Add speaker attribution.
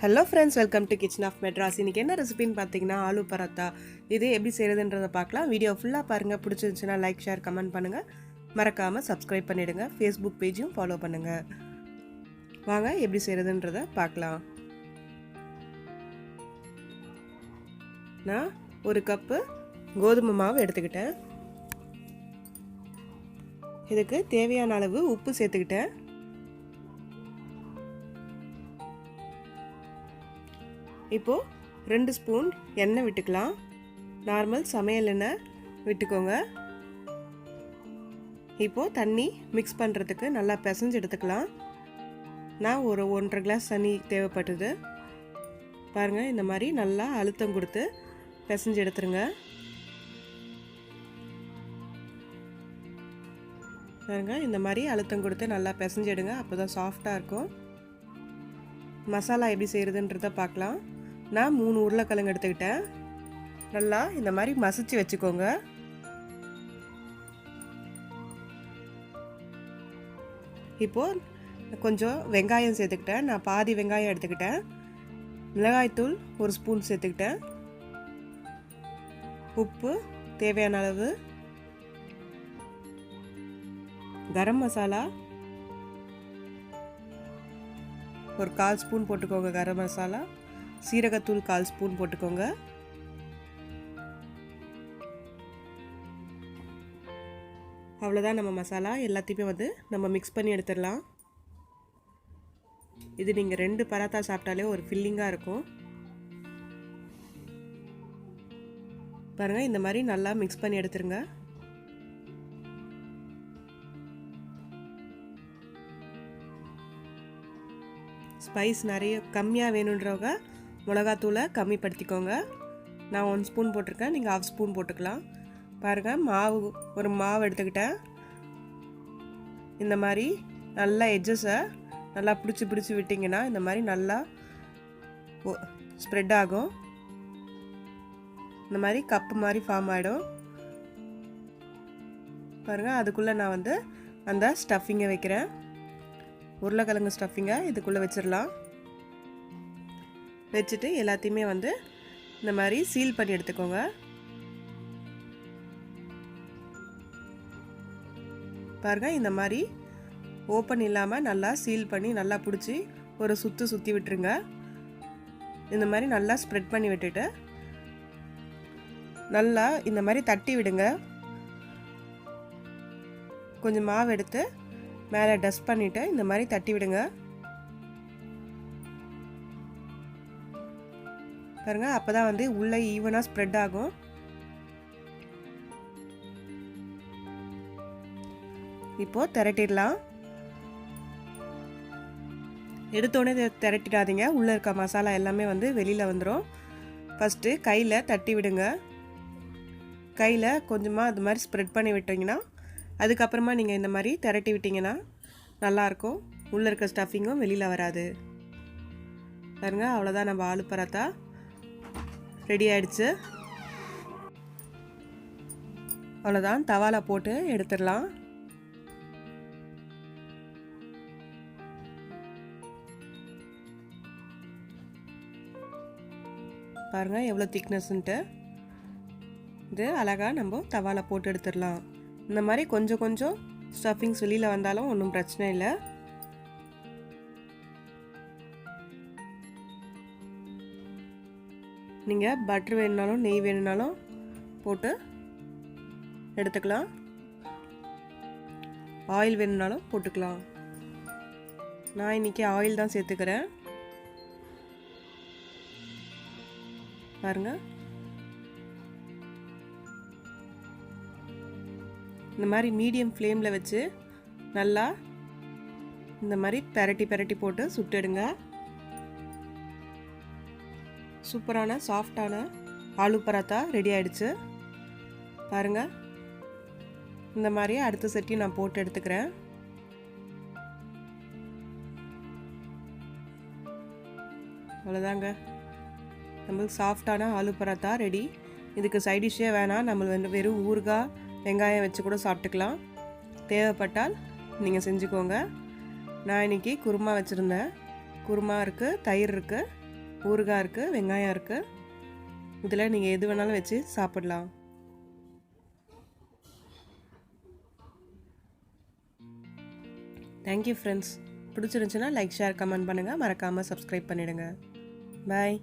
Speaker 1: Hello friends, welcome to kitchen of Madras. இன்றைக்கி என்ன ரெசிபின்னு பார்த்தீங்கன்னா ஆலு பராத்தா. இது எப்படி செய்கிறதுன்றதை பார்க்கலாம். வீடியோ ஃபுல்லாக பாருங்கள். பிடிச்சிருந்துச்சுன்னா லைக், ஷேர், கமெண்ட் பண்ணுங்கள். மறக்காமல் சப்ஸ்கிரைப் பண்ணிவிடுங்க. ஃபேஸ்புக் பேஜையும் ஃபாலோ பண்ணுங்கள். வாங்க எப்படி செய்கிறதுன்றதை பார்க்கலாம். நான் ஒரு கப்பு கோதுமை மாவு எடுத்துக்கிட்டேன். இதுக்கு தேவையான அளவு உப்பு சேர்த்துக்கிட்டேன். இப்போது 2 ஸ்பூன் எண்ணெய் விட்டுக்கலாம். நார்மல் சமையல் எண்ணெய் விட்டுக்கோங்க. இப்போது தண்ணி மிக்ஸ் பண்ணுறதுக்கு நல்லா பிசைஞ்சு எடுத்துக்கலாம். நான் ஒரு 1.5 கிளாஸ் தண்ணி தேவைப்பட்டது. பாருங்கள், இந்த மாதிரி நல்லா அழுத்தம் கொடுத்து பிசைஞ்சு எடுத்துருங்க. பாருங்கள், இந்த மாதிரி அழுத்தம் கொடுத்து நல்லா பிசைஞ்சு எடுங்க. அப்போ தான் சாஃப்டாக இருக்கும். மசாலா எப்படி செய்கிறதுன்றதை பார்க்கலாம். நான் 3 உருளைக்கிழங்கு எடுத்துக்கிட்டேன். நல்லா இந்த மாதிரி மசிச்சு வச்சுக்கோங்க. இப்போது கொஞ்சம் வெங்காயம் சேர்த்துக்கிட்டேன். நான் பாதி வெங்காயம் எடுத்துக்கிட்டேன். மிளகாய்த்தூள் 1 ஸ்பூன் சேர்த்துக்கிட்டேன். உப்பு தேவையான அளவு. கரம் மசாலா ஒரு 1/4 ஸ்பூன் போட்டுக்கோங்க. கரம் மசாலா. சீரகத்தூள் 1/4 ஸ்பூன் போட்டுக்கோங்க. அவ்வளோதான் நம்ம மசாலா. எல்லாத்தையுமே நம்ம மிக்ஸ் பண்ணி எடுத்துடலாம். இது நீங்கள் 2 பராத்தா சாப்பிட்டாலே ஒரு ஃபில்லிங்காக இருக்கும். பாருங்கள், இந்த மாதிரி நல்லா மிக்ஸ் பண்ணி எடுத்துருங்க. ஸ்பைஸ் நிறைய கம்மியாக வேணுன்றவங்க மிளகாத்தூளை கம்மிப்படுத்திக்கோங்க. நான் 1 ஸ்பூன் போட்டிருக்கேன். நீங்கள் 1/2 ஸ்பூன் போட்டுக்கலாம். பாருங்கள், ஒரு மாவு எடுத்துக்கிட்டேன். இந்த மாதிரி நல்லா எட்ஜஸை நல்லா பிடிச்சி விட்டிங்கன்னா இந்த மாதிரி நல்லா ஸ்ப்ரெட் ஆகும். இந்த மாதிரி கப்பு மாதிரி ஃபார்ம் ஆகிடும். பாருங்கள், அதுக்குள்ளே நான் அந்த ஸ்டஃபிங்கை வைக்கிறேன். உருளைக்கிழங்கு ஸ்டஃபிங்கை இதுக்குள்ளே வச்சிடலாம். வச்சுட்டு எல்லாத்தையுமே இந்த மாதிரி சீல் பண்ணி எடுத்துக்கோங்க. பாருங்கள், இந்த மாதிரி ஓப்பன் இல்லாமல் நல்லா சீல் பண்ணி நல்லா பிடிச்சி ஒரு சுற்றி விட்டுருங்க. இந்த மாதிரி நல்லா ஸ்ப்ரெட் பண்ணி விட்டுட்டு நல்லா இந்த மாதிரி தட்டி விடுங்க. கொஞ்சம் மாவு எடுத்து மேலே டஸ்ட் பண்ணிவிட்டு இந்த மாதிரி தட்டி விடுங்க. பாருங்க, அப்போ தான் உள்ளே ஈவனாக ஸ்ப்ரெட் ஆகும். இப்போது திரட்டிடலாம். எடுத்தோடனே திரட்டிடாதீங்க. உள்ளே இருக்க மசாலா எல்லாமே வெளியில் வந்துடும். ஃபஸ்ட்டு கையில் தட்டி விடுங்க. கையில் கொஞ்சமாக அது மாதிரி ஸ்ப்ரெட் பண்ணி விட்டிங்கன்னா அதுக்கப்புறமா நீங்கள் இந்த மாதிரி திரட்டி விட்டிங்கன்னா நல்லாயிருக்கும். உள்ளே இருக்க ஸ்டஃபிங்கும் வெளியில் வராது. பாருங்கள், அவ்வளோதான் நம்ம ஆலு பராத்தா ரெடி ஆகிடுச்சு. அவ்வளோதான், தவால போட்டு எடுத்துடலாம். பாருங்கள் எவ்வளோ திக்னஸ்ன்ட்டு. இது அழகாக நம்ம தவால போட்டு எடுத்துடலாம். இந்த மாதிரி கொஞ்சம் ஸ்டஃபிங்ஸ் வெளியில் வந்தாலும் ஒன்றும் பிரச்சனை இல்லை. நீங்கள் பட்டர் வேணுனாலும் நெய் வேணுனாலும் போட்டு எடுத்துக்கலாம். ஆயில் வேணுனாலும் போட்டுக்கலாம். நான் இன்றைக்கி ஆயில் தான் சேர்த்துக்கிறேன். பாருங்கள், இந்த மாதிரி மீடியம் ஃப்ளேமில் வச்சு நல்லா இந்த மாதிரி பெரட்டி போட்டு சுட்டுடுங்க. சூப்பரான சாஃப்டான ஆலு பராத்தா ரெடி ஆகிடுச்சு. பாருங்கள், இந்த மாதிரி அடுத்த செட்டையும் நான் போட்டு எடுத்துக்கிறேன். அவ்வளோதாங்க, நம்மளுக்கு சாஃப்டான ஆலு பராத்தா ரெடி. இதுக்கு சைடிஷ்ஷே வேணாம். நம்ம வெறும் ஊறுகாய் வெங்காயம் வச்சு கூட சாப்பிட்டுக்கலாம். தேவைப்பட்டால் நீங்கள் செஞ்சுக்கோங்க. நான் இன்றைக்கி குருமா வச்சுருந்தேன். குருமா இருக்குது, தயிர் இருக்குது. ஊறுகாய் இருக்குது, வெங்காயம் இருக்குது. இதில் நீங்கள் எது வேணாலும் வச்சு சாப்பிடலாம். Thank you friends. பிடிச்சிருந்துச்சுன்னா லைக், ஷேர், கமெண்ட் பண்ணுங்கள். மறக்காமல் சப்ஸ்கிரைப் பண்ணிவிடுங்க. பாய்.